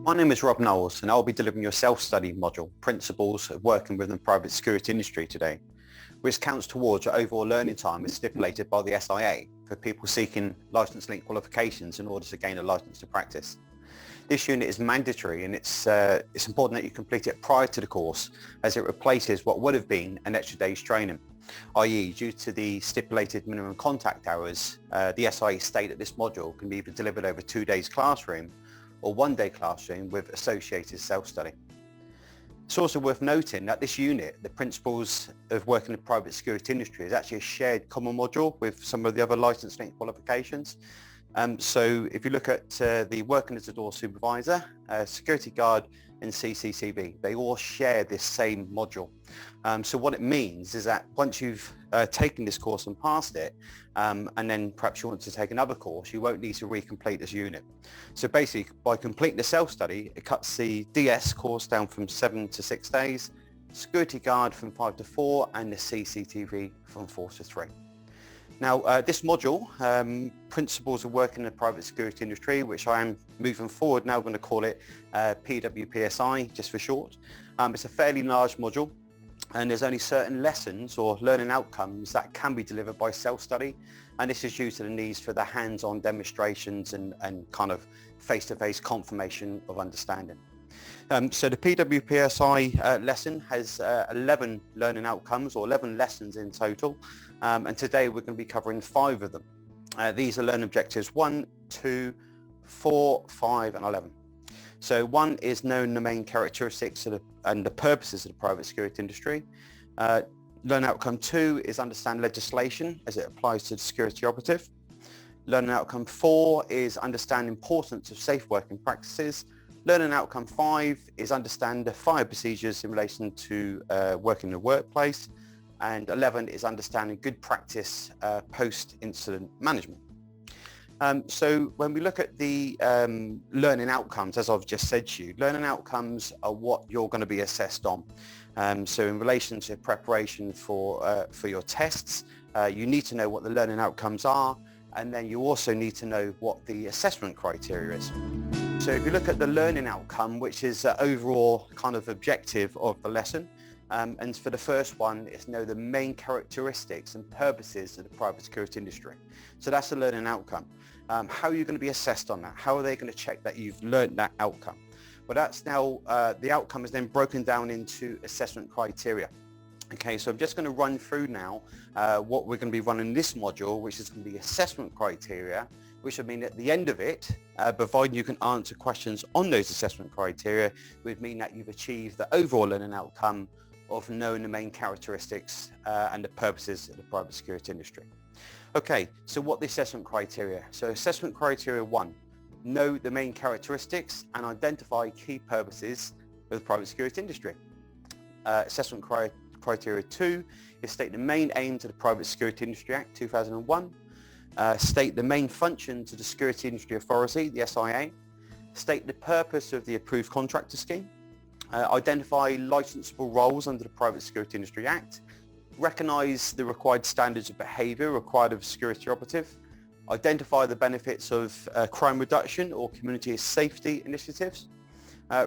My name is Rob Knowles and I'll be delivering your self-study module, Principles of Working Within the Private Security Industry today, which counts towards your overall learning time as stipulated by the SIA for people seeking licence-linked qualifications in order to gain a licence to practice. This unit is mandatory and it's important that you complete it prior to the course as it replaces what would have been an extra day's training, i.e. due to the stipulated minimum contact hours, the SIA state that this module can be either delivered over 2 days classroom or 1 day classroom with associated self-study. It's also worth noting that this unit, the Principles of Working in the Private Security Industry, is actually a shared common module with some of the other licence-linked qualifications. So if you look at the Working as a Door Supervisor, Security Guard and CCTV, they all share this same module. So what it means is that once you've taken this course and passed it, and then perhaps you want to take another course, you won't need to recomplete this unit. So basically, by completing the self-study, it cuts the DS course down from 7 to 6 days, Security Guard from 5 to 4, and the CCTV from 4 to 3. Now, this module, Principles of Working in the Private Security Industry, which I am moving forward now going to call it PWPSI, just for short. It's a fairly large module, and there's only certain lessons or learning outcomes that can be delivered by self-study, and this is due to the needs for the hands-on demonstrations and kind of face-to-face confirmation of understanding. So the PWPSI lesson has 11 learning outcomes, or 11 lessons in total, and today we're going to be covering 5 of them. These are learning objectives 1, 2, 4, 5 and 11. So 1 is knowing the main characteristics and the purposes of the private security industry. Learning outcome 2 is understand legislation as it applies to the security operative. Learning outcome 4 is understand the importance of safe working practices. Learning outcome 5 is understand the fire procedures in relation to working in the workplace. And 11 is understanding good practice post-incident management. So when we look at the learning outcomes, as I've just said to you, learning outcomes are what you're going to be assessed on. So in relation to preparation for your tests, you need to know what the learning outcomes are, and then you also need to know what the assessment criteria is. So if you look at the learning outcome, which is the overall kind of objective of the lesson, and for the first one, it's know the main characteristics and purposes of the private security industry. So that's the learning outcome. How are you going to be assessed on that? How are they going to check that you've learned that outcome? Well, that's now, the outcome is then broken down into assessment criteria. Okay, so I'm just going to run through now what we're going to be running this module, which is going to be assessment criteria, which would mean at the end of it, providing you can answer questions on those assessment criteria, would mean that you've achieved the overall learning outcome of knowing the main characteristics and the purposes of the private security industry. Okay, so what the assessment criteria? So assessment criteria 1, know the main characteristics and identify key purposes of the private security industry. Assessment criteria 2 is state the main aims of the Private Security Industry Act 2001, state the main functions of the Security Industry Authority, the SIA, state the purpose of the approved contractor scheme, identify licensable roles under the Private Security Industry Act, recognise the required standards of behaviour required of a security operative, identify the benefits of crime reduction or community safety initiatives,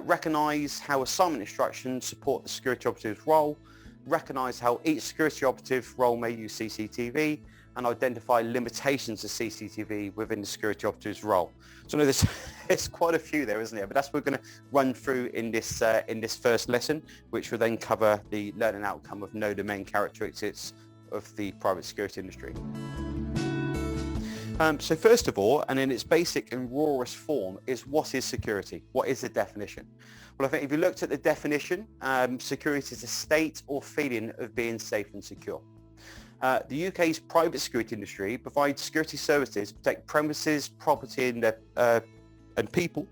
recognise how assignment instructions support the security operative's role, recognise how each security operative role may use CCTV, and identify limitations of CCTV within the security operative's role. So I know there's quite a few there, isn't there? But that's what we're going to run through in this first lesson, which will then cover the learning outcome of know the main characteristics of the private security industry. So first of all, and in its basic and rawest form, is what is security? What is the definition? Well, I think if you looked at the definition, security is a state or feeling of being safe and secure. The UK's private security industry provides security services to protect premises, property and people.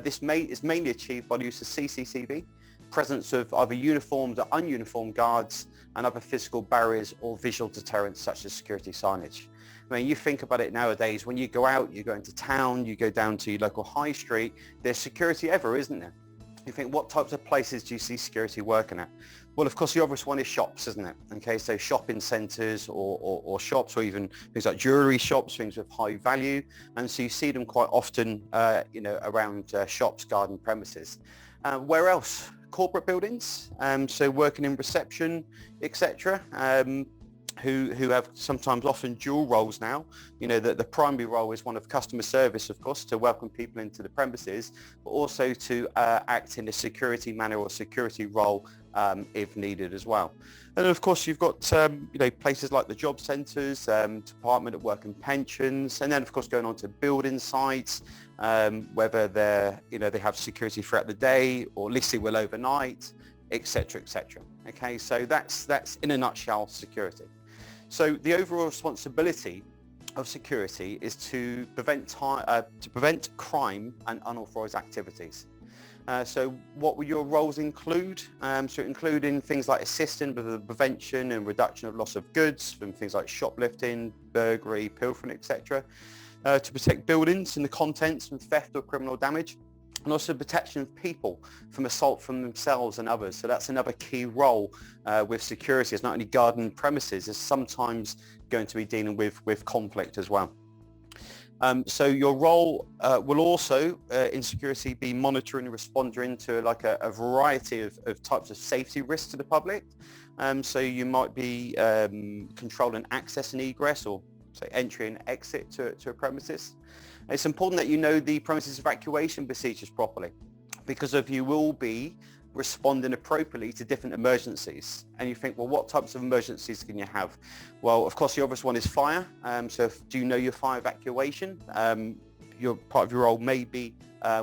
This is mainly achieved by the use of CCTV, presence of either uniformed or ununiformed guards, and other physical barriers or visual deterrents such as security signage. I mean, you think about it nowadays, when you go out, you go into town, you go down to your local high street, there's security ever, isn't there? You think, what types of places do you see security working at? Well, of course, the obvious one is shops, isn't it? Okay, so shopping centres or shops, or even things like jewellery shops, things with high value. And so you see them quite often, around shops, garden premises. Where else? Corporate buildings, so working in reception, etc. Who have sometimes often dual roles now. You know, the primary role is one of customer service, of course, to welcome people into the premises, but also to act in a security manner or security role if needed as well. And of course, you've got places like the job centres, Department of Work and Pensions, and then of course going on to building sites, whether they have security throughout the day or at least they will overnight, etc., etc. Okay, so that's in a nutshell security. So the overall responsibility of security is to prevent crime and unauthorised activities. So what will your roles include? So including things like assisting with the prevention and reduction of loss of goods from things like shoplifting, burglary, pilfering, etc. To protect buildings and the contents from theft or criminal damage. And also protection of people from assault from themselves and others. So that's another key role with security. It's not only guarding premises, it's sometimes going to be dealing with conflict as well. So your role will also in security be monitoring and responding to like a variety of types of safety risks to the public. So you might be controlling access and egress, or say entry and exit to a premises. It's important that you know the premises evacuation procedures properly, because if you will be responding appropriately to different emergencies. And you think, well, what types of emergencies can you have? Well, of course, the obvious one is fire. So do you know your fire evacuation? Your part of your role may be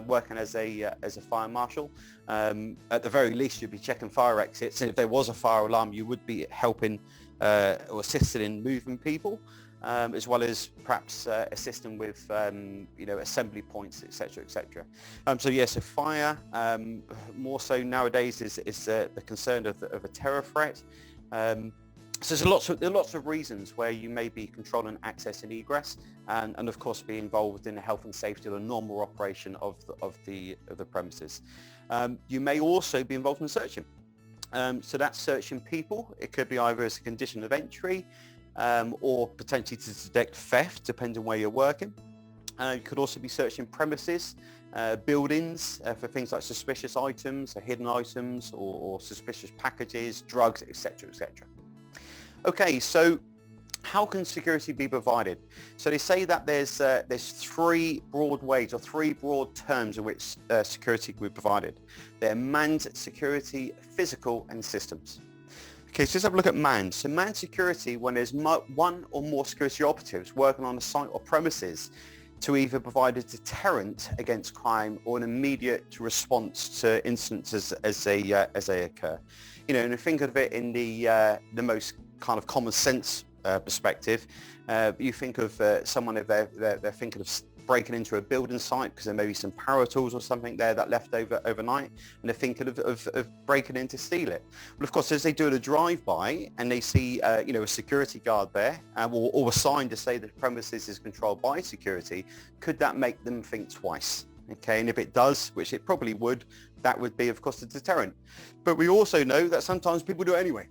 working as a fire marshal. At the very least, you'd be checking fire exits. And if there was a fire alarm, you would be helping or assisting in moving people. As well as perhaps assisting with, assembly points, etc., etc. So fire, more so nowadays, is the concern of a terror threat. So there are lots of reasons where you may be controlling access and egress, and of course be involved in the health and safety of the normal operation of the premises. You may also be involved in searching. So that's searching people. It could be either as a condition of entry, or potentially to detect theft, depending on where you're working. You could also be searching premises, buildings for things like suspicious items, or hidden items, or suspicious packages, drugs, etc., etc. Okay, so how can security be provided? So they say that there's three broad ways or three broad terms in which security can be provided. They're manned security, physical, and systems. Okay, so let's have a look at manned. So manned security, when there's one or more security operatives working on a site or premises to either provide a deterrent against crime or an immediate response to incidents as they occur. You know, and think of it in the most kind of common sense perspective. You think of someone, if they're thinking of breaking into a building site because there may be some power tools or something there that left overnight, and they're thinking of breaking in to steal it. Well, of course, as they do a drive-by and they see a security guard there, or a sign to say the premises is controlled by security, could that make them think twice? Okay, and if it does, which it probably would, that would be, of course, a deterrent. But we also know that sometimes people do it anyway.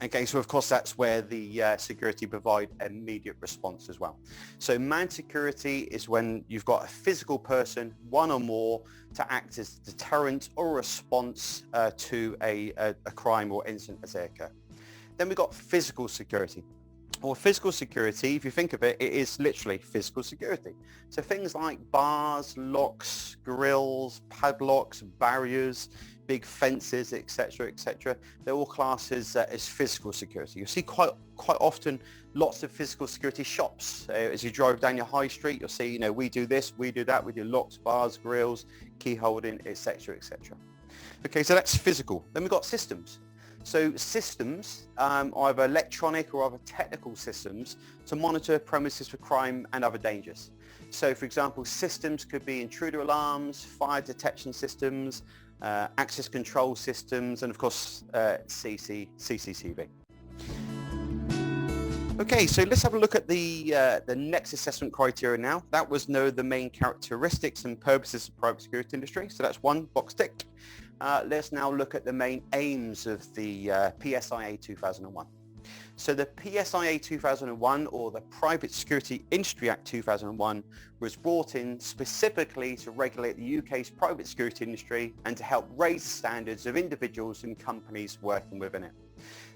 Okay, so of course that's where the security provide immediate response as well. So manned security is when you've got a physical person, one or more, to act as a deterrent or response to a crime or incident as they occur. Then we've got physical security. Or physical security, if you think of it, it is literally physical security. So things like bars, locks, grills, padlocks, barriers, big fences, etc., etc. They're all classed as physical security. You see quite often lots of physical security shops. As you drive down your high street, you'll see, we do this, we do that, we do locks, bars, grills, key holding, etc., etc. Okay, so that's physical. Then we've got systems. So systems, either electronic or other technical systems, to monitor premises for crime and other dangers. So for example, systems could be intruder alarms, fire detection systems, access control systems, and of course CCTV. Okay, so let's have a look at the next assessment criteria now. That was know the main characteristics and purposes of private security industry. So that's one, box tick. let's now look at the main aims of the PSIA 2001. So the PSIA 2001, or the Private Security Industry Act 2001, was brought in specifically to regulate the UK's private security industry and to help raise the standards of individuals and companies working within it.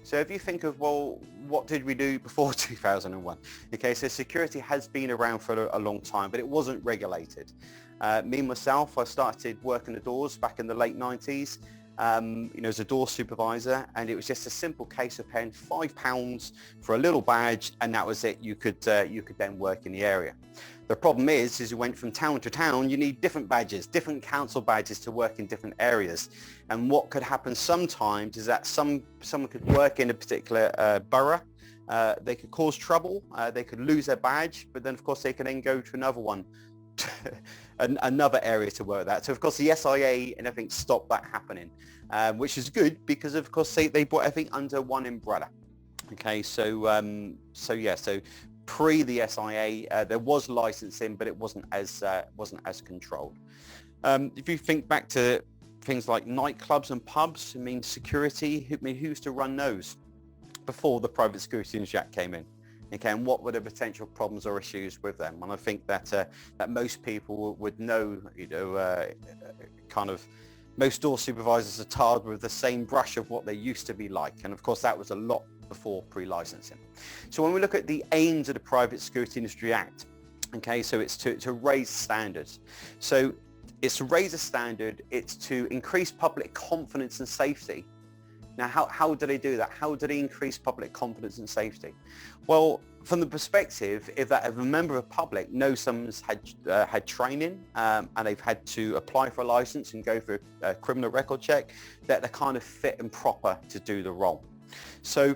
So if you think of, well, what did we do before 2001? Okay, so security has been around for a long time, but it wasn't regulated. Me myself, I started working the doors back in the late 90s. As a door supervisor, and it was just a simple case of paying £5 for a little badge, and that was it. You could then work in the area. The problem is you went from town to town, you need different badges, different council badges to work in different areas. And what could happen sometimes is that someone could work in a particular borough, they could cause trouble, they could lose their badge, but then of course they can then go to another one. Another area to work that. So of course the SIA and everything stopped that happening, which is good because of course they brought everything under one umbrella. Okay, so pre the SIA there was licensing, but it wasn't as controlled. If you think back to things like nightclubs and pubs, I mean security, who used to run those before the Private Security Industry Act came in? Okay, and what were the potential problems or issues with them? And I think that that most people would know, most door supervisors are tarred with the same brush of what they used to be like. And of course, that was a lot before pre-licensing. So when we look at the aims of the Private Security Industry Act, okay, so it's to raise standards. So it's to raise a standard, it's to increase public confidence and safety. Now, how do they do that? How do they increase public confidence and safety? Well, from the perspective, if a member of the public knows someone's had training and they've had to apply for a license and go through a criminal record check, that they're kind of fit and proper to do the role. So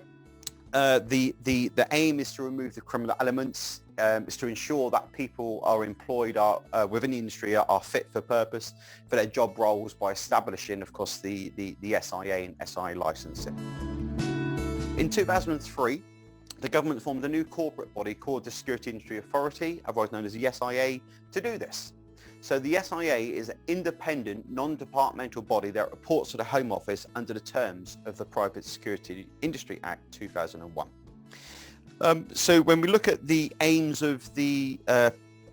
the aim is to remove the criminal elements, is to ensure that people are employed within the industry are fit for purpose for their job roles by establishing, of course, the SIA and SIA licensing. In 2003, the government formed a new corporate body called the Security Industry Authority, otherwise known as the SIA, to do this. So the SIA is an independent, non-departmental body that reports to the Home Office under the terms of the Private Security Industry Act 2001. So when we look at the aims of the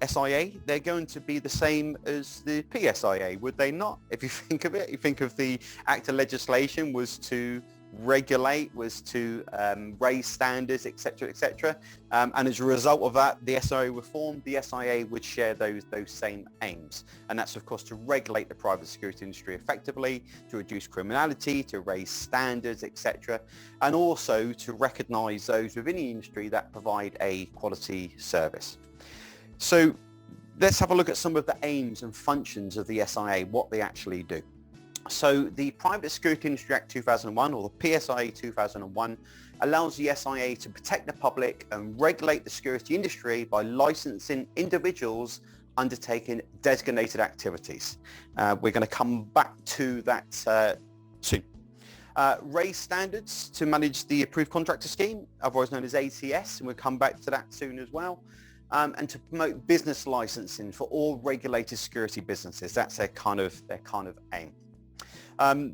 SIA, they're going to be the same as the PSIA, would they not? If you think of it, you think of the act of legislation was to regulate, was to raise standards, etc., etc. And as a result of that, the SIA were formed. The SIA would share those same aims, and that's of course to regulate the private security industry effectively, to reduce criminality, to raise standards, etc., and also to recognise those within the industry that provide a quality service. So let's have a look at some of the aims and functions of the SIA, what they actually do. So the Private Security Industry Act 2001, or the PSIA 2001, allows the SIA to protect the public and regulate the security industry by licensing individuals undertaking designated activities. We're going to come back to that soon. Raise standards to manage the approved contractor scheme, otherwise known as ATS, and we'll come back to that soon as well. And to promote business licensing for all regulated security businesses. That's their kind of aim.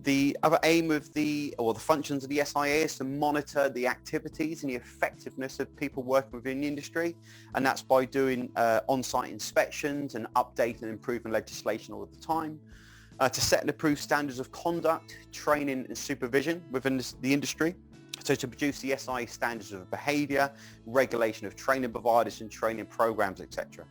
The other aim of the functions of the SIA is to monitor the activities and the effectiveness of people working within the industry, and that's by doing on-site inspections and updating and improving legislation all the time. To set and approve standards of conduct, training and supervision within the industry. So to produce the SIA standards of behaviour, regulation of training providers and training programs, etc.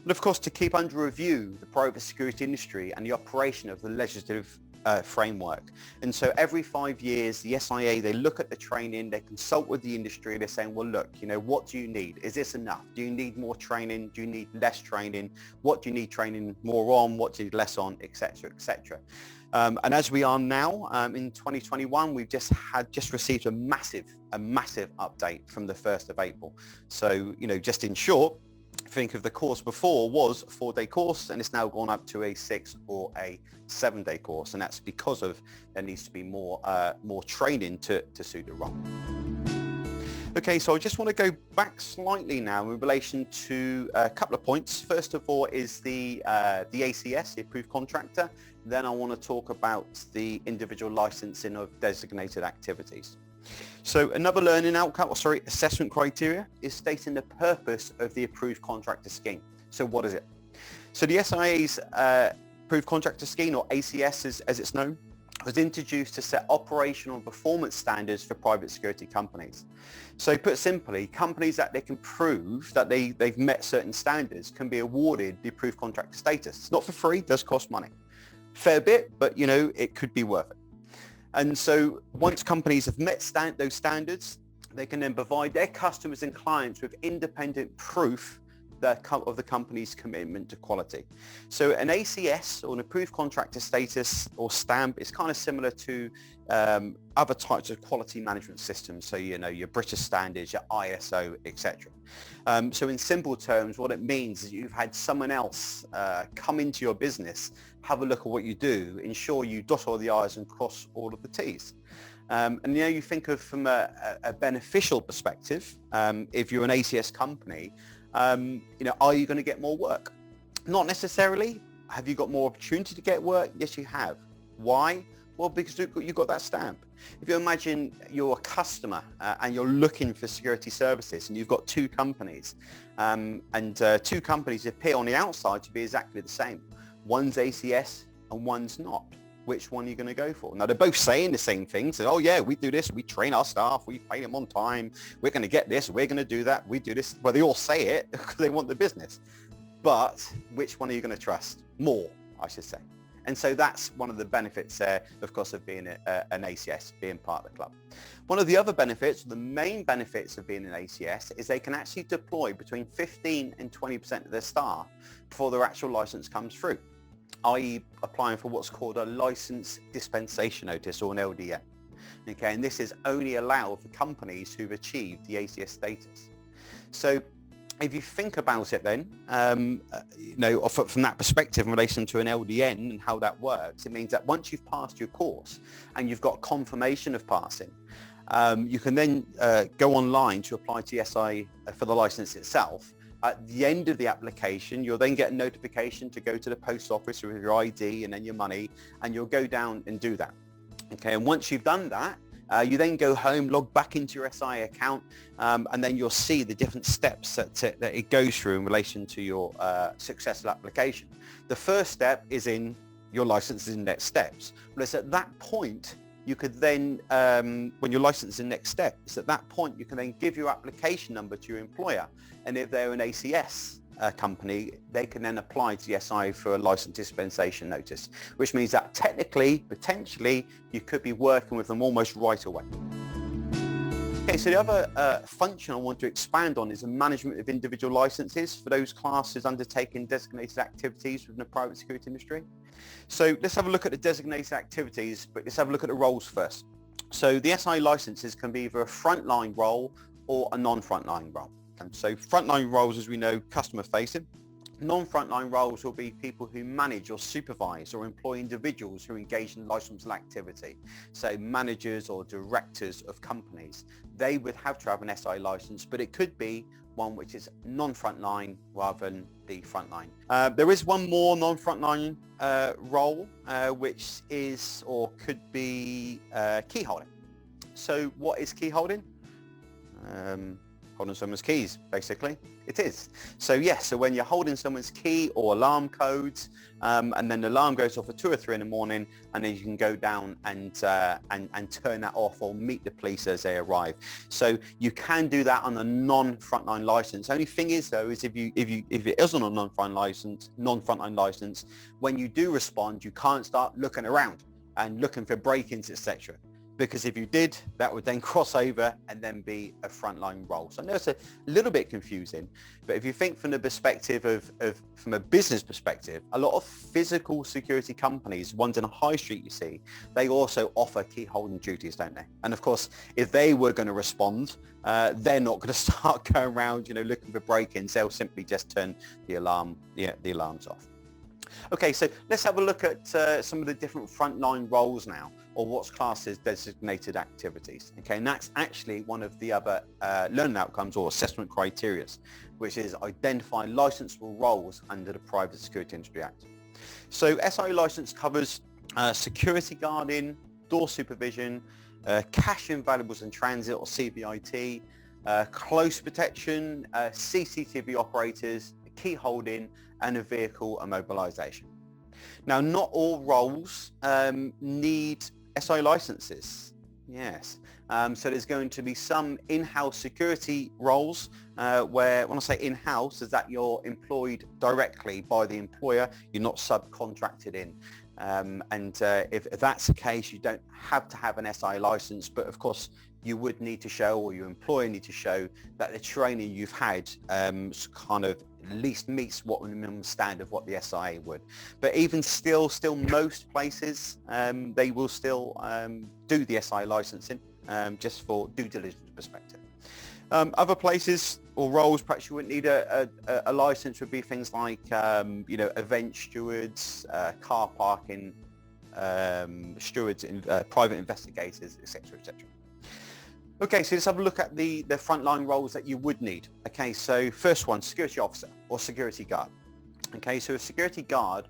And of course to keep under review the private security industry and the operation of the legislative framework. And so every 5 years the SIA, they look at the training, they consult with the industry, they're saying, well look, what do you need? Is this enough? Do you need more training? Do you need less training? What do you need training more on? What do you need less on? Etc., etc. And as we are now in 2021, we've just received a massive update from the 1st of April. So, just in short, think of the course before was a 4-day course and it's now gone up to a 6 or a 7-day course, and that's because of there needs to be more training to suit the role. Okay, so I just want to go back slightly now in relation to a couple of points. First of all is the ACS, the approved contractor. Then I want to talk about the individual licensing of designated activities. So another learning outcome, assessment criteria is stating the purpose of the approved contractor scheme. So what is it? So the SIA's approved contractor scheme, or ACS as it's known, was introduced to set operational and performance standards for private security companies. So put simply, companies that they can prove that they've met certain standards can be awarded the approved contractor status. It's not for free, it does cost money. Fair bit, but it could be worth it. And so once companies have met those standards, they can then provide their customers and clients with independent proof of the company's commitment to quality. So an ACS, or an approved contractor status or stamp, is kind of similar to other types of quality management systems. So your British standards, your ISO, etc. So in simple terms, what it means is you've had someone else come into your business, have a look at what you do, ensure you dot all the I's and cross all of the T's. And you think of from a beneficial perspective, if you're an ACS company, are you going to get more work? Not necessarily. Have you got more opportunity to get work? Yes, you have. Why? Well, because you've got that stamp. If you imagine you're a customer and you're looking for security services and you've got two companies and two companies appear on the outside to be exactly the same. One's ACS and one's not. Which one are you going to go for? Now, they're both saying the same thing. So, oh yeah, we do this, we train our staff, we pay them on time, we're going to get this, we're going to do that, we do this. Well, they all say it because they want the business. But which one are you going to trust? More, I should say. And so that's one of the benefits there, of course, of being an ACS, being part of the club. One of the other benefits, the main benefits of being an ACS, is they can actually deploy between 15 and 20% of their staff before their actual license comes through, i.e. applying for what's called a license dispensation notice, or an LDN. Okay, and this is only allowed for companies who've achieved the ACS status. So if you think about it then, from that perspective in relation to an LDN and how that works, it means that once you've passed your course and you've got confirmation of passing, you can then go online to apply to the SI for the license itself. At the end of the application, you'll then get a notification to go to the post office with your ID and then your money, and you'll go down and do that. Okay, and once you've done that, you then go home, log back into your SIA account, and then you'll see the different steps that it goes through in relation to your successful application. The first step is in your licenses and next steps. But it's at that point you could then, when your license is next step, it's at that point you can then give your application number to your employer. And if they're an ACS company, they can then apply to the SI for a license dispensation notice, which means that technically, potentially, you could be working with them almost right away. Okay, so the other function I want to expand on is the management of individual licenses for those classes undertaking designated activities within the private security industry. So let's have a look at the designated activities, but let's have a look at the roles first. So the SI licenses can be either a frontline role or a non-frontline role. And so frontline roles, as we know, customer facing. Non-frontline roles will be people who manage or supervise or employ individuals who engage in licensable activity. So managers or directors of companies. They would have to have an SI license, but it could be one which is non-frontline rather than the frontline. There is one more non-frontline role, which is or could be key holding. So what is key holding? Holding someone's keys, basically. It is. So yes, so when you're holding someone's key or alarm codes, and then the alarm goes off at 2 or 3 in the morning, and then you can go down and turn that off or meet the police as they arrive. So you can do that on a non-frontline license. Only thing is though, is if it isn't a non-frontline license, when you do respond, you can't start looking around and looking for break-ins, etc. Because if you did, that would then cross over and then be a frontline role. So I know it's a little bit confusing, but if you think from the perspective from a business perspective, a lot of physical security companies, ones in a high street you see, they also offer key holding duties, don't they? And of course, if they were going to respond, they're not going to start going around, looking for break-ins. They'll simply just turn the alarms off. Okay, so let's have a look at some of the different frontline roles now, or what's classed as designated activities. Okay, and that's actually one of the other learning outcomes or assessment criteria, which is identify licensable roles under the Private Security Industry Act. So SIA license covers security guarding, door supervision, cash and valuables in transit or CVIT, close protection, CCTV operators, key holding, and a vehicle immobilization. Now, not all roles need SIA licenses. Yes. So there's going to be some in-house security roles where, when I say in-house, is that you're employed directly by the employer, you're not subcontracted in. If that's the case, you don't have to have an SIA license, but of course you would need to show, or your employer need to show, that the training you've had kind of at least meets what the minimum standard of what the SIA would. But even still most places, they will still do the SIA licensing just for due diligence perspective. Other places or roles perhaps you wouldn't need a license would be things like event stewards, car parking stewards, private investigators, etc., etc. Okay, so let's have a look at the frontline roles that you would need. Okay, so first one, security officer or security guard. Okay, so a security guard,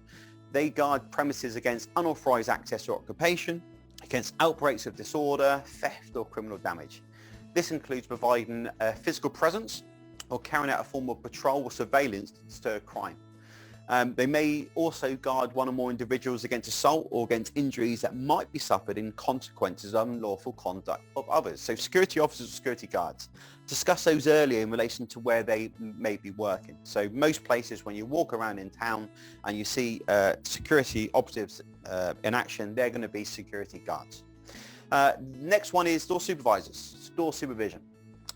they guard premises against unauthorized access or occupation, against outbreaks of disorder, theft or criminal damage. This includes providing a physical presence or carrying out a form of patrol or surveillance to deter crime. They may also guard one or more individuals against assault or against injuries that might be suffered in consequences of unlawful conduct of others. So security officers or security guards. Discuss those earlier in relation to where they may be working. So most places when you walk around in town and you see security operatives in action, they're going to be security guards. Next one is door supervisors, door supervision.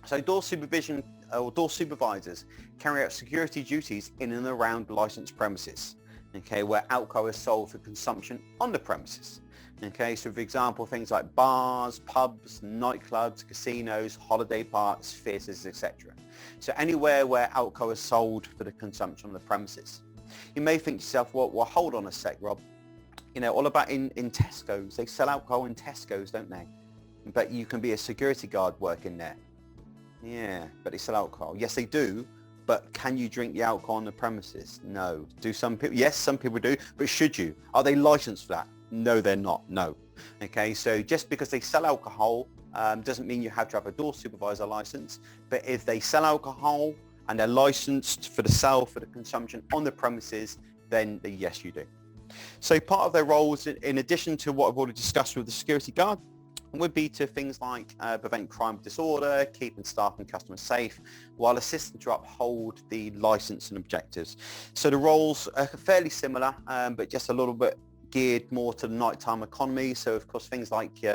So door supervision or door supervisors carry out security duties in and around licensed premises, okay, where alcohol is sold for consumption on the premises. Okay, so for example, things like bars, pubs, nightclubs, casinos, holiday parks, theatres, etc. So anywhere where alcohol is sold for the consumption on the premises. You may think to yourself, well, hold on a sec, Rob. You know, all about in Tesco's, they sell alcohol in Tesco's, don't they? But you can be a security guard working there. Yeah, but they sell alcohol. Yes, they do, but can you drink the alcohol on the premises? No. Do some people? Yes, some people do, but should you? Are they licensed for that? No, they're not. No. Okay, so just because they sell alcohol doesn't mean you have to have a door supervisor license, but if they sell alcohol and they're licensed for the sale, for the consumption on the premises, then yes, you do. So part of their roles, in addition to what I've already discussed with the security guard, would be to things like prevent crime and disorder, keeping staff and customers safe, while assisting to uphold the license and objectives. So the roles are fairly similar, but just a little bit geared more to the nighttime economy. So of course things like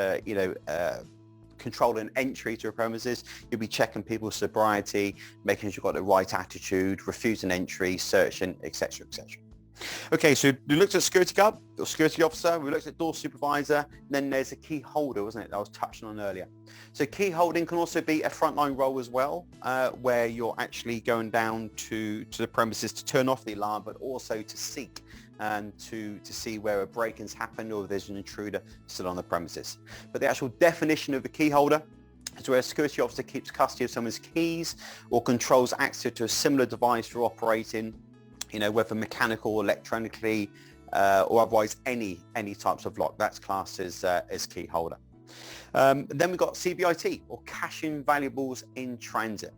controlling entry to a premises, you'll be checking people's sobriety, making sure you've got the right attitude, refusing entry, searching, etc., etc. Okay, so we looked at security guard, or security officer, we looked at door supervisor, then there's a key holder, wasn't it, that I was touching on earlier. So key holding can also be a frontline role as well, where you're actually going down to the premises to turn off the alarm, but also to seek and to see where a break-in's happened or if there's an intruder still on the premises. But the actual definition of a key holder is where a security officer keeps custody of someone's keys or controls access to a similar device for operating, whether mechanical, electronically, or otherwise any types of lock. That's classed as key holder. Then we've got CVIT, or cashing valuables in transit.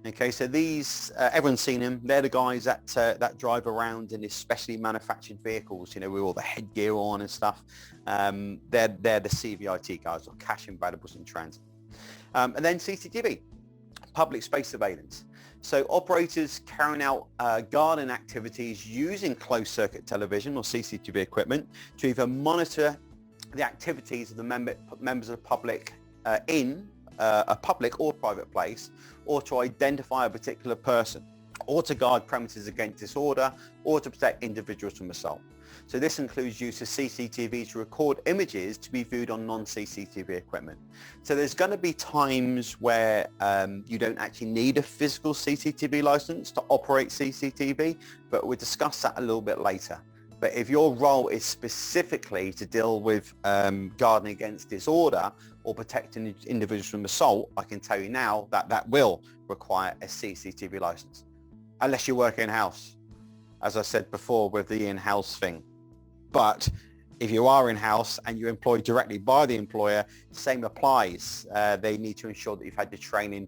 Okay, so these, everyone's seen them. They're the guys that drive around in especially manufactured vehicles, with all the headgear on and stuff. They're the CVIT guys, or cashing valuables in transit. And then CCTV, public space surveillance. So operators carrying out guarding activities using closed circuit television or CCTV equipment to either monitor the activities of the members of the public in a public or private place, or to identify a particular person, or to guard premises against disorder, or to protect individuals from assault. So this includes use of CCTV to record images to be viewed on non-CCTV equipment. So there's going to be times where you don't actually need a physical CCTV license to operate CCTV, but we'll discuss that a little bit later. But if your role is specifically to deal with guarding against disorder or protecting individuals from assault, I can tell you now that that will require a CCTV license, unless you work in-house, as I said before with the in-house thing. But if you are in-house and you're employed directly by the employer, same applies. They need to ensure that you've had the training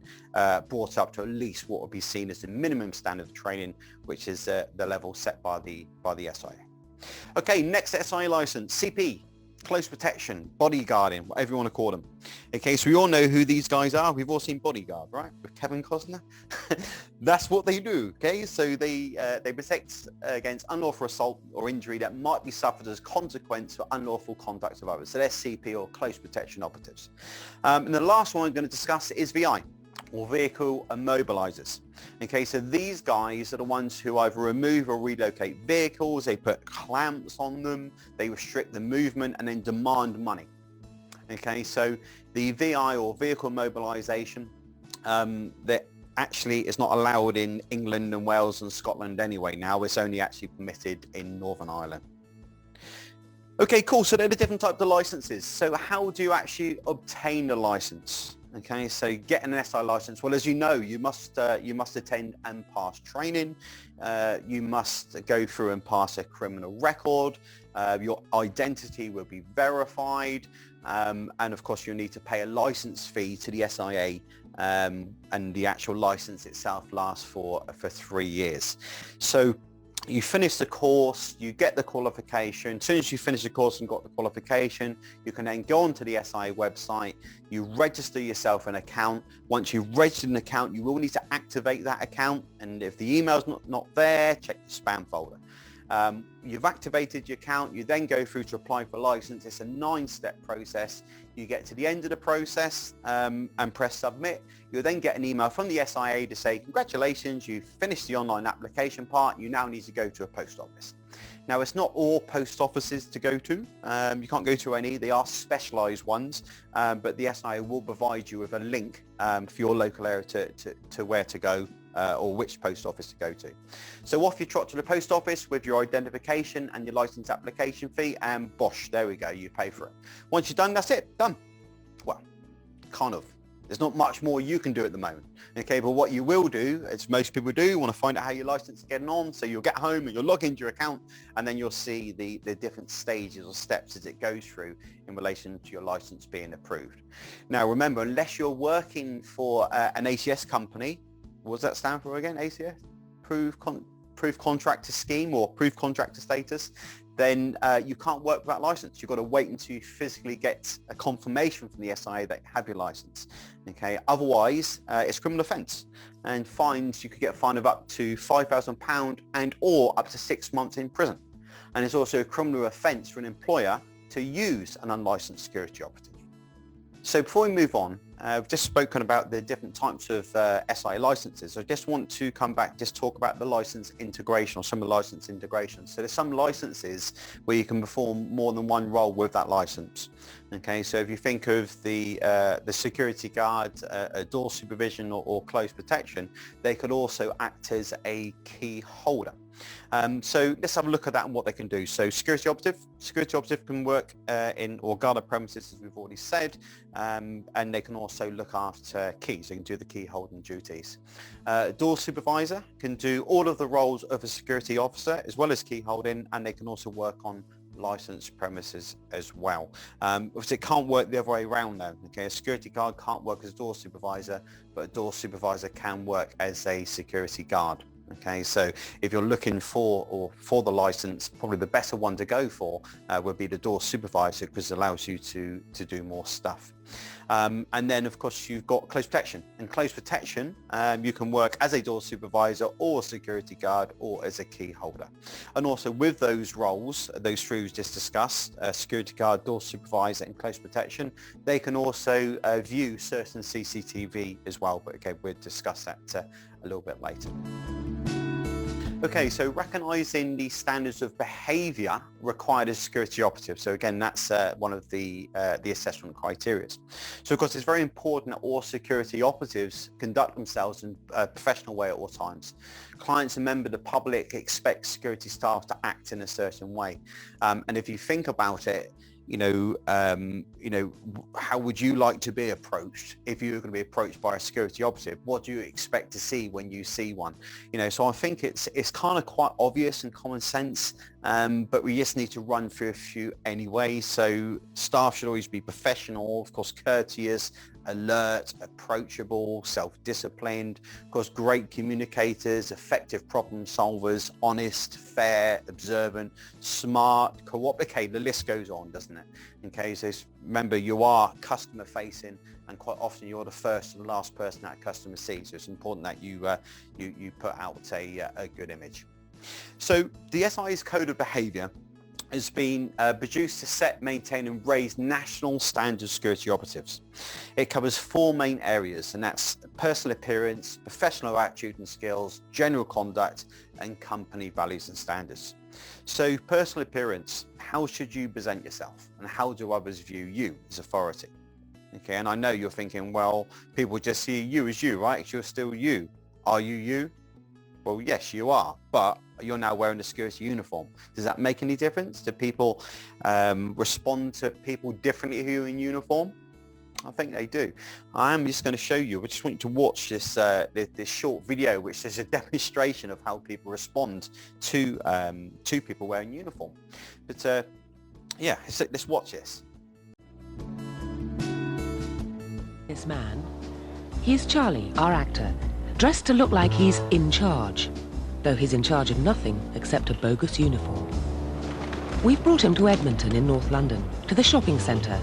brought up to at least what would be seen as the minimum standard of training, which is the level set by the SIA. Okay, next SIA license, CP, close protection, bodyguarding, whatever you want to call them. Okay, so we all know who these guys are. We've all seen Bodyguard, right? With Kevin Costner. That's what they do, okay? So they protect against unlawful assault or injury that might be suffered as a consequence of unlawful conduct of others. So they're CP or close protection operatives. And the last one I'm going to discuss is VI, or vehicle immobilizers. Okay, so these guys are the ones who either remove or relocate vehicles, they put clamps on them, they restrict the movement and then demand money. Okay, so the VI or vehicle immobilization, that actually is not allowed in England and Wales and Scotland anyway now. It's only actually permitted in Northern Ireland. Okay, cool. So there are the different types of licenses. So how do you actually obtain a license? Okay, so getting an SI license, well, as you know, you must attend and pass training. You must go through and pass a criminal record. Your identity will be verified. And of course, you'll need to pay a license fee to the SIA, and the actual license itself lasts for 3 years. So you finish the course, you get the qualification. As soon as you finish the course and got the qualification, you can then go onto the SIA website, you register yourself an account. Once you've registered an account, you will need to activate that account. And if the email's not there, check the spam folder. You've activated your account, you then go through to apply for a license. It's a 9-step process. You get to the end of the process and press submit. You'll then get an email from the SIA to say, congratulations, you've finished the online application part. You now need to go to a post office. Now, it's not all post offices to go to. You can't go to any. They are specialised ones, but the SIA will provide you with a link for your local area to where to go. Or which post office to go to. So off you trot to the post office with your identification and your license application fee, and bosh, there we go, you pay for it. Once you're done, that's it, done. Well, kind of. There's not much more you can do at the moment. Okay, but what you will do, as most people do, you want to find out how your license is getting on. So you'll get home and you'll log into your account, and then you'll see the different stages or steps as it goes through in relation to your license being approved. Now remember, unless you're working for an ACS company, what does that stand for again, ACS? Approved Contractor Scheme or Approved Contractor Status, then you can't work without license. You've got to wait until you physically get a confirmation from the SIA that you have your license. Okay, otherwise it's criminal offence, and fines, you could get a fine of up to £5,000 and or up to 6 months in prison. And it's also a criminal offence for an employer to use an unlicensed security operative. So before we move on, I've just spoken about the different types of SIA licenses. I just want to come back, just talk about the license integration or some of the license integrations. So there's some licenses where you can perform more than one role with that license. Okay, so if you think of the security guard, door supervision or close protection, they could also act as a key holder. So let's have a look at that and what they can do. So security operative can work in or guard a premises, as we've already said, and they can also look after keys. They can do the key holding duties. Door supervisor can do all of the roles of a security officer as well as key holding, and they can also work on licensed premises as well. Obviously it can't work the other way around though. Okay, a security guard can't work as a door supervisor, but a door supervisor can work as a security guard. Okay, so if you're looking for the license, probably the better one to go for would be the door supervisor, because it allows you to do more stuff. And then of course you've got close protection. In close protection, you can work as a door supervisor or security guard or as a key holder. And also with those roles, those three we just discussed, security guard, door supervisor and close protection, they can also view certain CCTV as well. But okay, we'll discuss that a little bit later. Okay, so recognising the standards of behaviour required as security operatives. So again, that's one of the assessment criteria. So of course, it's very important that all security operatives conduct themselves in a professional way at all times. Clients and members of the public expect security staff to act in a certain way. And if you think about it, how would you like to be approached if you were going to be approached by a security operative? What do you expect to see when you see one? So I think it's kind of quite obvious and common sense, but we just need to run through a few anyway. So staff should always be professional, of course, courteous, alert, approachable, self-disciplined, of course, great communicators, effective problem solvers, honest, fair, observant, smart, cooperative. The list goes on, doesn't it? Okay, so remember, you are customer facing, and quite often you're the first and last person that customer sees. So it's important that you put out a good image. So the SIA's Code of Behaviour has been produced to set, maintain and raise national standard security operatives. It covers 4 main areas, and that's personal appearance, professional attitude and skills, general conduct and company values and standards. So personal appearance, how should you present yourself and how do others view you as authority? Okay, and I know you're thinking, well, people just see you as you, right? You're still you. Are you you? Well, yes, you are, but you're now wearing a security uniform. Does that make any difference? Do people respond to people differently who are in uniform? I think they do. I am just going to show you. I just want you to watch this this short video, which is a demonstration of how people respond to people wearing uniform. But yeah, let's watch this. This man, he's Charlie, our actor, dressed to look like he's in charge, though he's in charge of nothing except a bogus uniform. We've brought him to Edmonton in North London, to the shopping centre,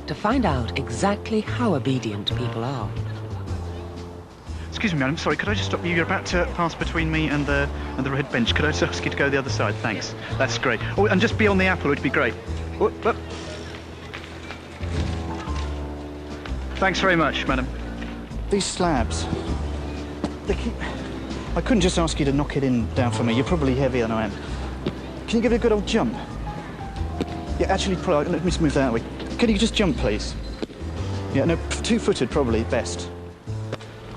to find out exactly how obedient people are. Excuse me, madam, sorry, could I just stop you? You're about to pass between me and the red bench. Could I just ask you to go the other side? Thanks. That's great. Oh, and just beyond the apple, it'd be great. Oh, oh. Thanks very much, madam. These slabs, they keep... I couldn't just ask you to knock it down for me. You're probably heavier than I am. Can you give it a good old jump? Yeah, actually, probably, let me just move that way. Can you just jump, please? Yeah, no, 2-footed probably, best.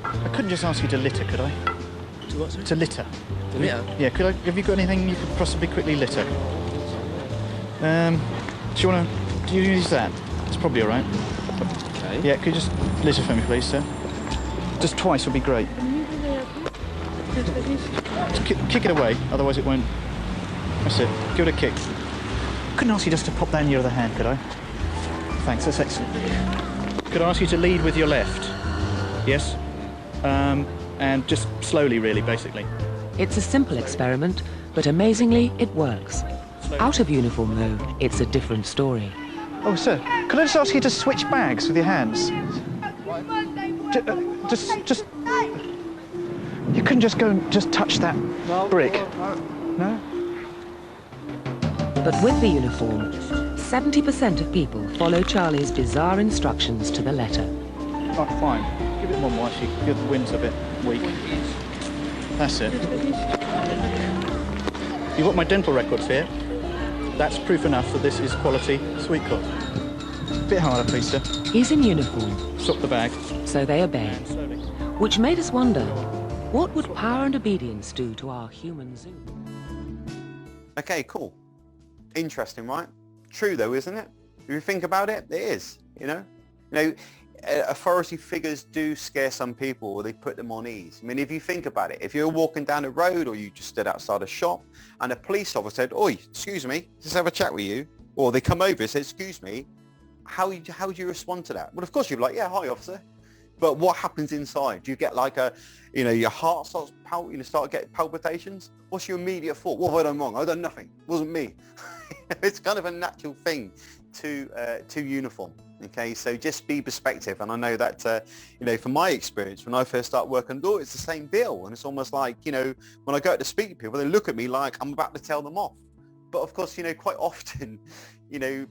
I couldn't just ask you to litter, could I? To what, sorry? To litter. To litter? Yeah, have you got anything you could possibly quickly litter? Do you use that? It's probably all right. Okay. Yeah, could you just litter for me, please, sir? Just twice would be great. Kick it away, otherwise it won't. That's it. Give it a kick. Couldn't ask you just to pop that in your other hand, could I? Thanks, that's excellent. Could I ask you to lead with your left? Yes? And just slowly, really, basically. It's a simple experiment, but amazingly it works. Out of uniform, though, it's a different story. Oh, sir, could I just ask you to switch bags with your hands? Just... You couldn't just go and just touch that brick? No? But with the uniform, 70% of people follow Charlie's bizarre instructions to the letter. Oh, fine. Give it one more, actually. The wind's a bit weak. That's it. You've got my dental records here. That's proof enough that this is quality sweet corn. Bit harder, please, sir. He's in uniform. Stop the bag. So they obey. Slowly. Which made us wonder, what would power and obedience do to our human zoo? Okay, cool. Interesting, right? True though, isn't it? If you think about it, it is, authority figures do scare some people, or they put them on ease. I mean, if you think about it, if you're walking down the road or you just stood outside a shop and a police officer said, "Oi, excuse me, just have a chat with you," or they come over and say, "Excuse me," how would you respond to that? Well, of course you'd be like, "Yeah, hi, officer." But what happens inside? Do you get like your heart starts start getting palpitations? What's your immediate thought? What have I done wrong? I've done nothing. It wasn't me. It's kind of a natural thing to uniform. Okay, so just be perspective. And I know that, from my experience, when I first started working door, it's the same deal. And it's almost like, when I go out to speak to people, they look at me like I'm about to tell them off. But of course, quite often,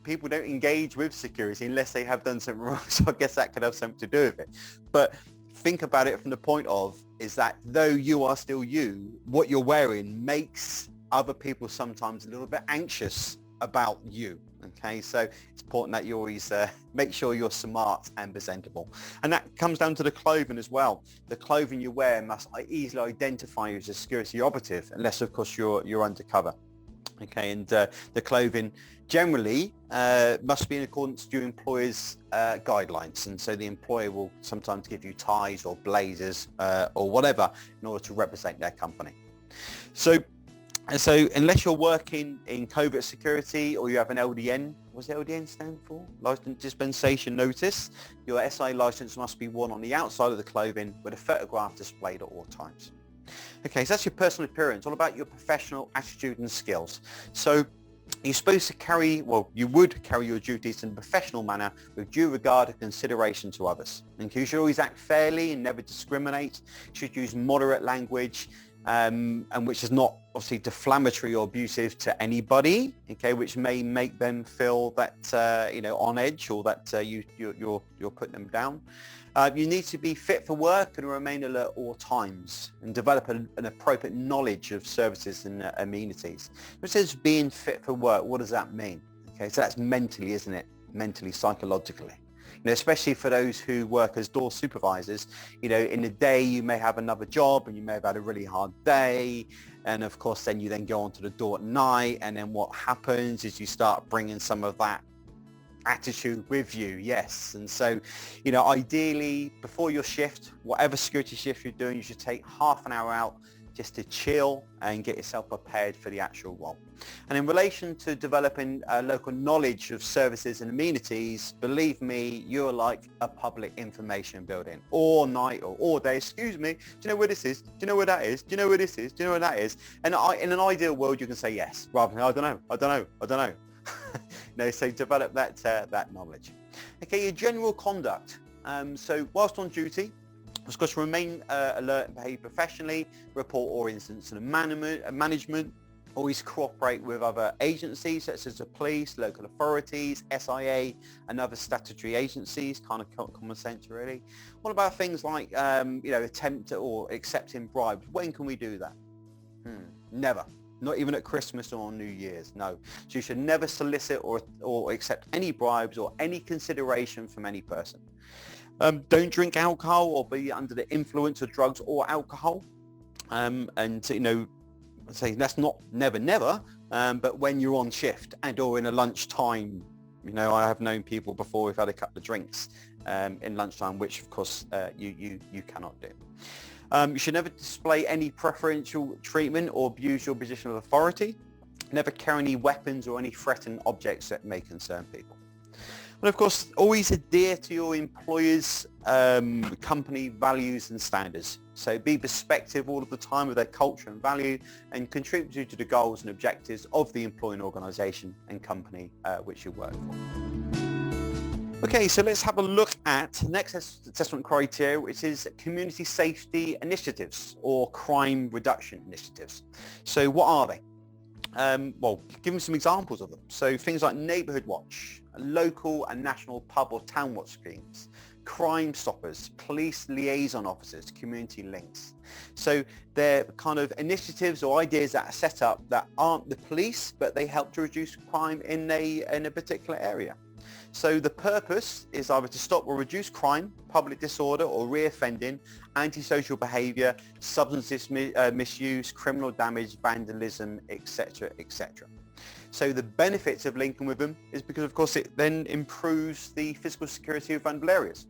people don't engage with security unless they have done something wrong. So I guess that could have something to do with it. But think about it from the point of, is that though you are still you, what you're wearing makes other people sometimes a little bit anxious about you. Okay, so it's important that you always make sure you're smart and presentable. And that comes down to the clothing as well. The clothing you wear must easily identify you as a security operative, unless of course you're undercover. Okay, and the clothing generally must be in accordance to your employer's guidelines, and so the employer will sometimes give you ties or blazers or whatever in order to represent their company. So unless you're working in covert security or you have an LDN, what's LDN stand for? License Dispensation Notice, your SIA license must be worn on the outside of the clothing with a photograph displayed at all times. Okay, so that's your personal appearance, all about your professional attitude and skills. So you're supposed to carry, well, you would carry your duties in a professional manner with due regard and consideration to others. And you should always act fairly and never discriminate. You should use moderate language, and which is not obviously defamatory or abusive to anybody, okay, which may make them feel that on edge, or that you're putting them down. You need to be fit for work and remain alert at all times, and develop an appropriate knowledge of services and amenities. When it says being fit for work, what does that mean? Okay, so that's mentally, isn't it? Mentally, psychologically. Especially for those who work as door supervisors, in the day you may have another job and you may have had a really hard day, and of course then you go onto the door at night, and then what happens is you start bringing some of that attitude with you. Yes, and so ideally before your shift, whatever security shift you're doing, you should take half an hour out just to chill and get yourself prepared for the actual role. And in relation to developing local knowledge of services and amenities, believe me, you're like a public information building all night or all day. Excuse me, do you know where this is? Do you know where that is? Do you know where this is? Do you know where that is? And in an ideal world, you can say yes, rather than I don't know. So develop that knowledge. Okay, your general conduct. So whilst on duty, of course, remain alert and behave professionally, report all incidents to management, always cooperate with other agencies such as the police, local authorities, SIA and other statutory agencies, kind of common sense really. What about things like, attempt or accepting bribes? When can we do that? Never. Not even at Christmas or on New Year's, no. So you should never solicit or accept any bribes or any consideration from any person. Don't drink alcohol or be under the influence of drugs or alcohol. Say that's not never, but when you're on shift and or in a lunchtime, I have known people before who've had a couple of drinks in lunchtime, which of course you cannot do. You should never display any preferential treatment or abuse your position of authority. Never carry any weapons or any threatened objects that may concern people. And of course, always adhere to your employer's company values and standards. So be perspective all of the time of their culture and value, and contribute to the goals and objectives of the employing organisation and company which you work for. Okay, so let's have a look at the next assessment criteria, which is community safety initiatives or crime reduction initiatives. So what are they? Well, give me some examples of them. So things like neighbourhood watch, local and national pub or town watch schemes, crime stoppers, police liaison officers, community links. So they're kind of initiatives or ideas that are set up that aren't the police, but they help to reduce crime in a particular area. So the purpose is either to stop or reduce crime, public disorder or reoffending, antisocial behaviour, substance misuse, criminal damage, vandalism, etc., etc. So the benefits of linking with them is because, of course, it then improves the physical security of vulnerable areas,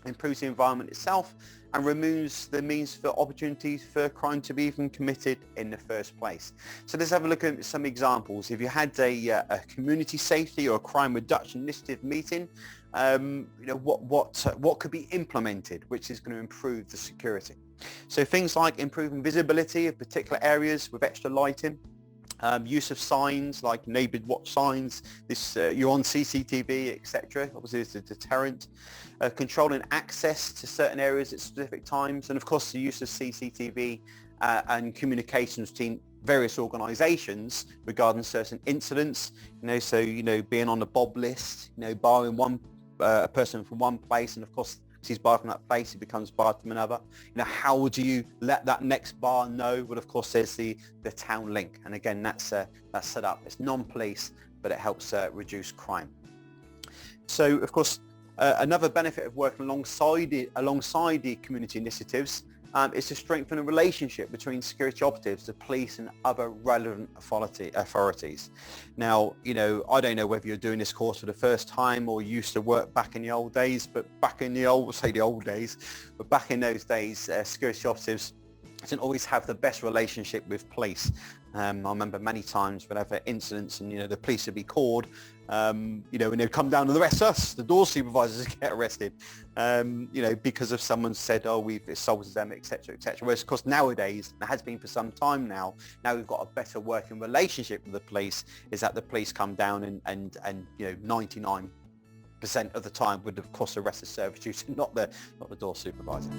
improves the environment itself, and removes the means for opportunities for crime to be even committed in the first place. So let's have a look at some examples. If you had a community safety or a crime reduction initiative meeting, what could be implemented, which is going to improve the security. So things like improving visibility of particular areas with extra lighting, use of signs like neighbourhood watch signs, you're on CCTV, etc. Obviously it's a deterrent. Controlling access to certain areas at specific times, and of course the use of CCTV and communications between various organisations regarding certain incidents. Being on the BOB list, barring one person from one place, and of course he's barred from that place, he becomes barred from another. How do you let that next bar know? Well, of course, there's the town link, and again, that's set up. It's non-police, but it helps reduce crime. So, of course, another benefit of working alongside the community initiatives is to strengthen a relationship between security operatives, the police and other relevant authorities. Now, I don't know whether you're doing this course for the first time or used to work back in the old days, but back in those days, security operatives didn't always have the best relationship with police. I remember many times whenever incidents and the police would be called, when they'd come down to arrest us, the door supervisors would get arrested, because of someone said, oh, we've assaulted them, etc., etc. Whereas, of course, nowadays, and it has been for some time now we've got a better working relationship with the police, is that the police come down and 99% of the time would, of course, arrest the service user, not the door supervisor.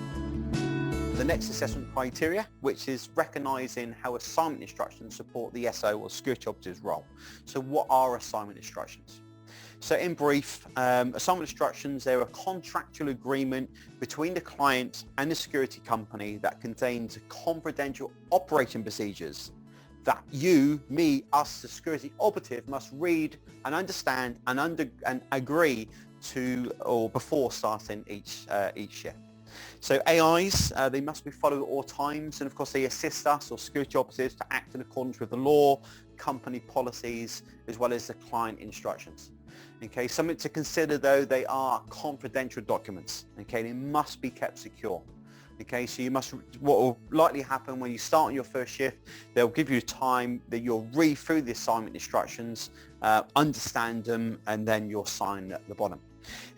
The next assessment criteria, which is recognising how assignment instructions support the SO or security operative's role. So what are assignment instructions? So in brief, assignment instructions, they're a contractual agreement between the client and the security company that contains confidential operating procedures that you, me, us, the security operative must read and understand and agree to or before starting each shift. So AIs, they must be followed at all times, and of course they assist us or security operatives to act in accordance with the law, company policies, as well as the client instructions. Okay, something to consider though, they are confidential documents. Okay, they must be kept secure. Okay, so what will likely happen when you start on your first shift, they'll give you time that you'll read through the assignment instructions, understand them, and then you'll sign at the bottom.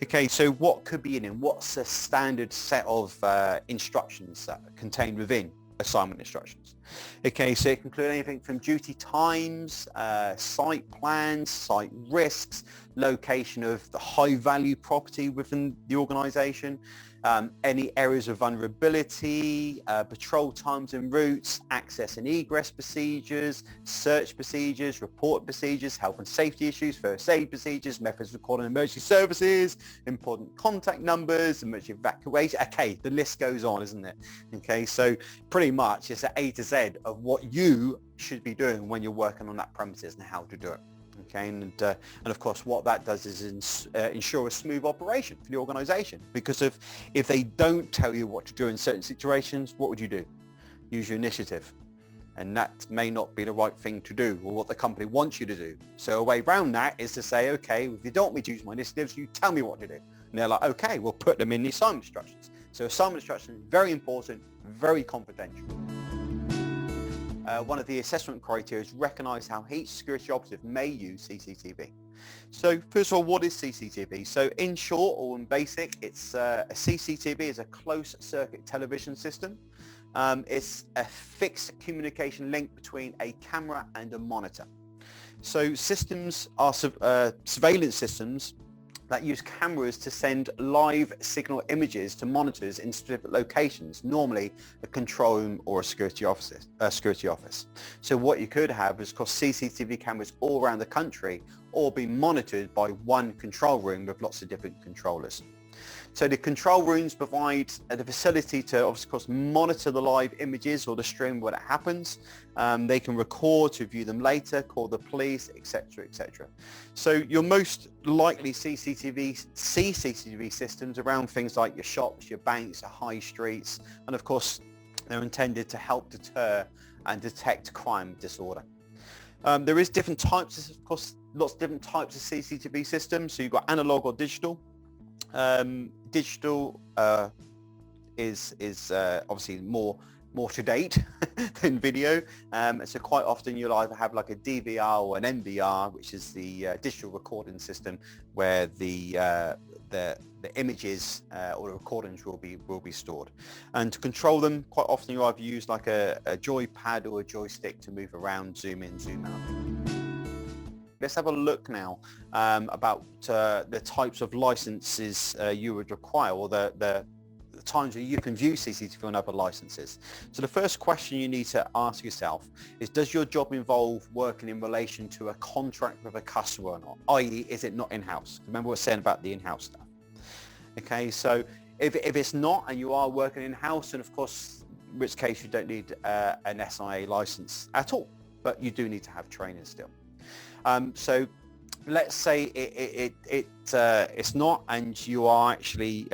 Okay, so what could be in them? What's a standard set of instructions that are contained within assignment instructions? Okay, so it can include anything from duty times, site plans, site risks, location of the high-value property within the organisation, any areas of vulnerability, patrol times and routes, access and egress procedures, search procedures, report procedures, health and safety issues, first aid procedures, methods of calling emergency services, important contact numbers, emergency evacuation. Okay, the list goes on, isn't it? Okay, so pretty much it's an A to Z of what you should be doing when you're working on that premises and how to do it. Okay, and of course what that does is ensure a smooth operation for the organisation, because if they don't tell you what to do in certain situations, what would you do? Use your initiative, and that may not be the right thing to do or what the company wants you to do. So a way around that is to say, okay, if you don't want me to use my initiatives, you tell me what to do. And they're like, okay, we'll put them in the assignment instructions. So assignment instructions, very important, very confidential. One of the assessment criteria is recognise how each security operative may use CCTV. So first of all, what is CCTV? So in short or in basic, it's a CCTV is a closed circuit television system. It's a fixed communication link between a camera and a monitor. So systems are surveillance systems that use cameras to send live signal images to monitors in specific locations, normally a control room or a security office. So what you could have is, of course, CCTV cameras all around the country, all being monitored by one control room with lots of different controllers. So the control rooms provide the facility to, of course, monitor the live images or the stream when it happens. They can record to view them later, call the police, etc., etc. So your most likely CCTV systems around things like your shops, your banks, your high streets, and of course they're intended to help deter and detect crime disorder. There is different types, of course, lots of different types of CCTV systems. So you've got analog or digital. Digital is obviously more to date than video. So quite often you'll either have like a DVR or an NVR, which is the digital recording system, where the images or the recordings will be stored. And to control them, quite often you either use like a joypad or a joystick to move around, zoom in, zoom out. Let's have a look now about the types of licenses you would require, or the times that you can view CCTV on other licenses. So the first question you need to ask yourself is, does your job involve working in relation to a contract with a customer or not? I.e., is it not in-house? Remember what I was saying about the in-house stuff. Okay, so If it's not and you are working in-house, then of course, in which case you don't need an SIA license at all, but you do need to have training still. So let's say it's not, and you are actually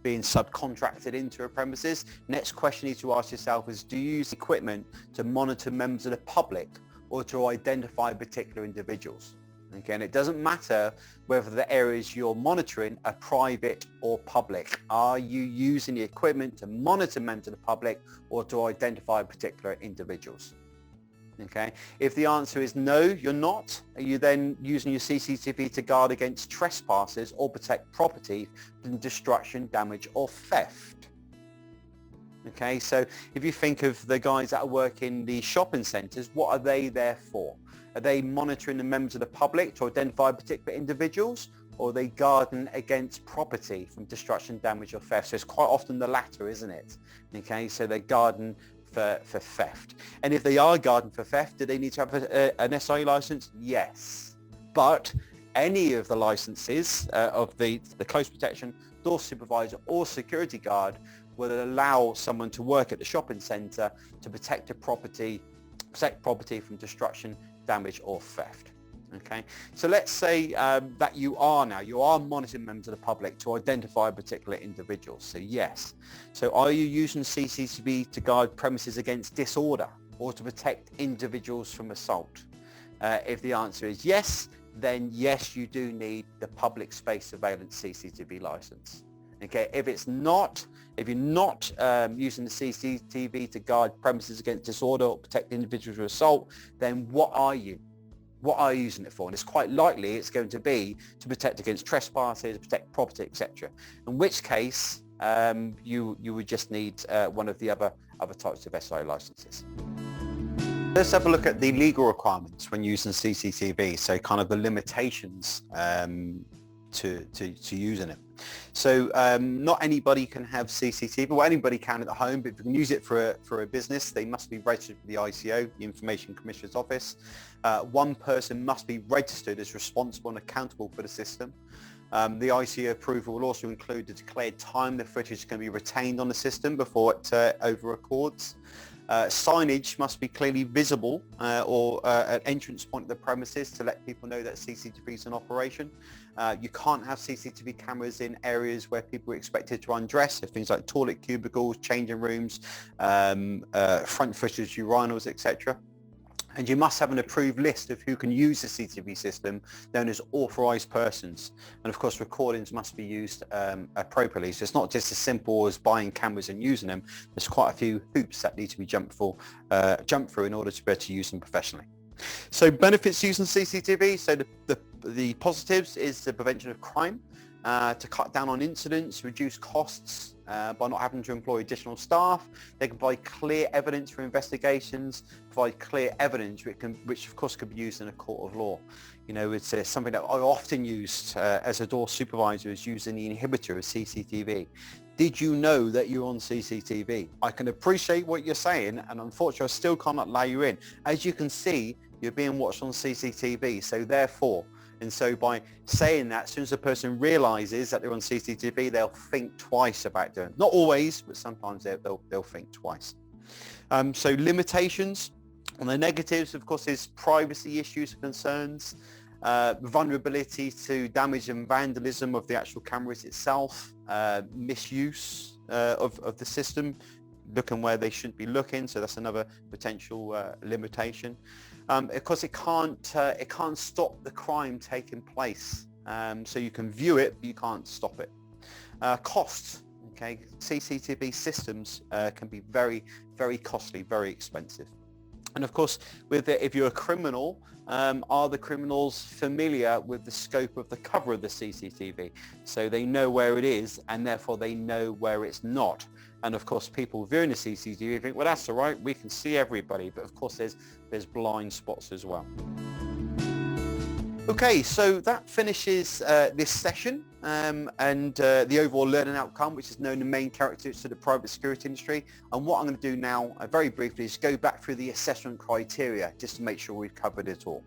being subcontracted into a premises. Next question you need to ask yourself is, do you use equipment to monitor members of the public or to identify particular individuals? Okay, and it doesn't matter whether the areas you're monitoring are private or public. Are you using the equipment to monitor members of the public or to identify particular individuals? Okay, if the answer is no, you're not, are you then using your CCTV to guard against trespassers or protect property from destruction, damage or theft? Okay, so if you think of the guys that work in the shopping centres, what are they there for? Are they monitoring the members of the public to identify particular individuals, or are they guarding against property from destruction, damage or theft? So it's quite often the latter, isn't it? Okay, so they're guarding for theft. And if they are guarding for theft, do they need to have an SIA license? Yes. But any of the licenses of the close protection, door supervisor or security guard will allow someone to work at the shopping centre to protect property from destruction, damage or theft. Okay, so let's say that you are monitoring members of the public to identify particular individuals. So yes. So are you using CCTV to guard premises against disorder or to protect individuals from assault? If the answer is yes, then yes, you do need the public space surveillance CCTV license. Okay, if you're not using the CCTV to guard premises against disorder or protect individuals from assault, then what are you? What are you using it for? And it's quite likely it's going to be to protect against trespassers, protect property, etc. In which case, you would just need one of the other types of SIA licenses. Let's have a look at the legal requirements when using CCTV. So kind of the limitations to using it. So not anybody can have CCTV. Well, anybody can at the home, but if you can use it for a business, they must be registered with the ICO, the Information Commissioner's Office. One person must be registered as responsible and accountable for the system. The ICO approval will also include the declared time the footage can be retained on the system before it over records. Signage must be clearly visible or an entrance point of the premises to let people know that CCTV is in operation. You can't have CCTV cameras in areas where people are expected to undress, so things like toilet cubicles, changing rooms, front footage, urinals, etc. And you must have an approved list of who can use the CCTV system, known as authorised persons. And of course, recordings must be used appropriately. So it's not just as simple as buying cameras and using them. There's quite a few hoops that need to be jumped through in order to be able to use them professionally. So benefits using CCTV. So the positives is the prevention of crime, to cut down on incidents, reduce costs by not having to employ additional staff. They can provide clear evidence for investigations, provide clear evidence which of course could be used in a court of law. You know, it's something that I often used as a door supervisor, is using the inhibitor of CCTV. Did you know that you're on CCTV? I can appreciate what you're saying, and unfortunately I still cannot allow you in. As you can see, you're being watched on CCTV, so therefore, and so by saying that, as soon as a person realizes that they're on CCTV, they'll think twice about doing it. Not always, but sometimes they'll think twice. So limitations. On the negatives, of course, is privacy issues and concerns, vulnerability to damage and vandalism of the actual cameras itself, misuse of the system, looking where they shouldn't be looking, so that's another potential limitation. Of course, it can't stop the crime taking place. So you can view it, but you can't stop it. Costs. Okay, CCTV systems can be very, very costly, very expensive. And of course, if you're a criminal, are the criminals familiar with the scope of the cover of the CCTV? So they know where it is, and therefore they know where it's not. And of course, people viewing the CCTV think, well, that's all right, we can see everybody. But of course, there's blind spots as well. Okay, so that finishes this session and the overall learning outcome, which is known the main characteristics of the private security industry. And what I'm going to do now, very briefly, is go back through the assessment criteria just to make sure we've covered it all.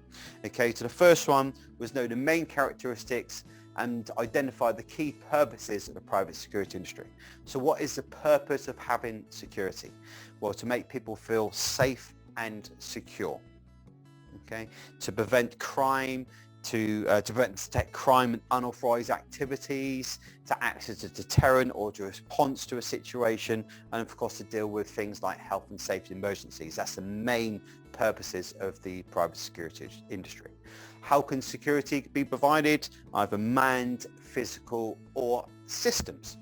Okay, so the first one was know the main characteristics and identify the key purposes of the private security industry. So what is the purpose of having security? Well, to make people feel safe and secure, okay? To prevent crime, to detect crime and unauthorized activities, to act as a deterrent or to response to a situation, and of course to deal with things like health and safety emergencies. That's the main purposes of the private security industry. How can security be provided? Either manned, physical, or systems.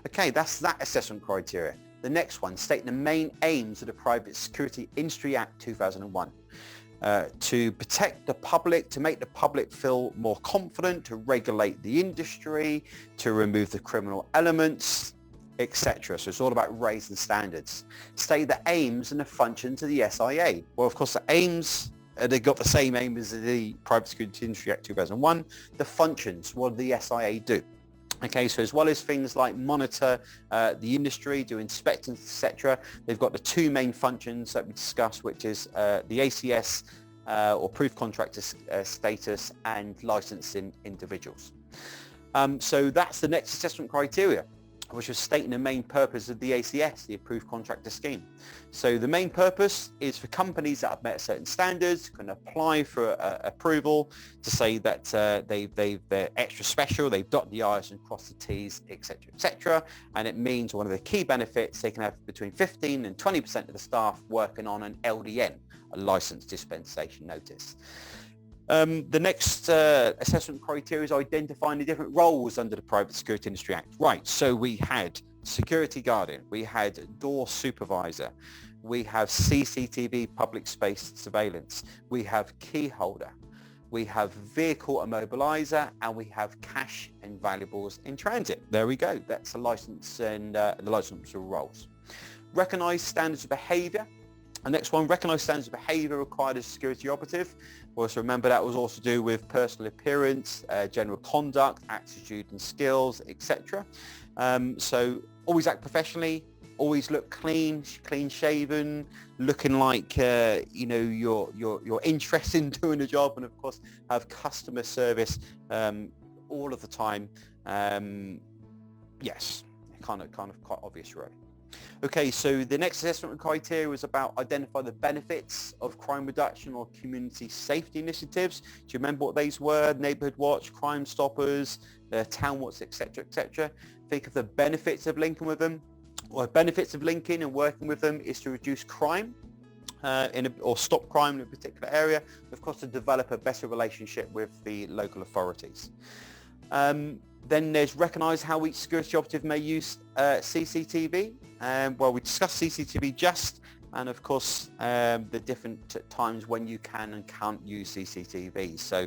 Okay, that's that assessment criteria. The next one, stating the main aims of the Private Security Industry Act 2001. To protect the public, to make the public feel more confident, to regulate the industry, to remove the criminal elements, etc. So it's all about raising standards. State the aims and the functions of the SIA. Well, of course, the aims, they've got the same aim as the Private Security Industry Act 2001. The functions, what does the SIA do? Okay, so as well as things like monitor the industry, do inspections, etc., they've got the two main functions that we discussed, which is the ACS or Approved Contractor status and licensing individuals. So that's the next assessment criteria, which is stating the main purpose of the ACS, the Approved Contractor Scheme. So the main purpose is for companies that have met certain standards, can apply for approval to say that they're extra special, they've dotted the I's and crossed the T's, etc., etc. And it means one of the key benefits, they can have between 15 and 20% of the staff working on an LDN, a license dispensation notice. The next assessment criteria is identifying the different roles under the Private Security Industry Act. Right, so we had security guardian, we had door supervisor, we have CCTV public space surveillance, we have key holder, we have vehicle immobilizer, and we have cash and valuables in transit. There we go. That's the license and the licensable roles. Recognise standards of behaviour. The next one, recognise standards of behaviour required as a security operative. Also remember that was also to do with personal appearance, general conduct, attitude and skills, etc. So always act professionally, always look clean shaven, looking like you're interested in doing the job, and of course have customer service all of the time. Yes, kind of quite obvious, really. Okay, so the next assessment criteria was about identify the benefits of crime reduction or community safety initiatives. Do you remember what these were? Neighbourhood Watch, Crime Stoppers, Town Watch, etc., etc. Think of the benefits of linking with them. Well, benefits of linking and working with them is to reduce crime or stop crime in a particular area. Of course, to develop a better relationship with the local authorities. Then there's recognise how each security operative may use CCTV. Well, we discussed CCTV just, and of course the different times when you can and can't use CCTV. So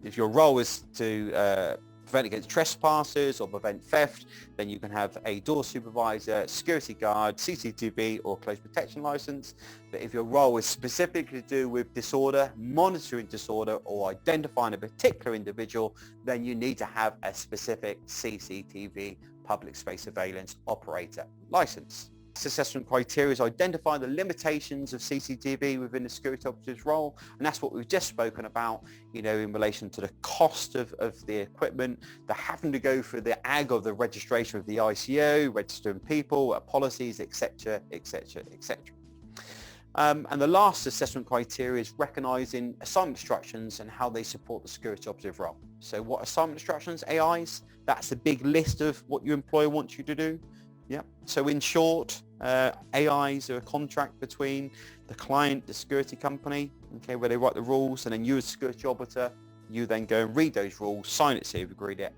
if your role is to prevent against trespassers or prevent theft, then you can have a door supervisor, security guard, CCTV or close protection license. But if your role is specifically to do with disorder, monitoring disorder or identifying a particular individual, then you need to have a specific CCTV public space surveillance operator license. Assessment criteria is identify the limitations of CCTV within the security operative's role, and that's what we've just spoken about, in relation to the cost of the equipment, the having to go through the ag of the registration of the ICO, registering people, policies, etc., etc., etc. And the last assessment criteria is recognising assignment instructions and how they support the security operative role. So what assignment instructions? AIs, that's a big list of what your employer wants you to do. Yeah. So in short, AIs are a contract between the client, the security company, okay, where they write the rules, and then you as a security operator, you then go and read those rules, sign it so you've agreed it,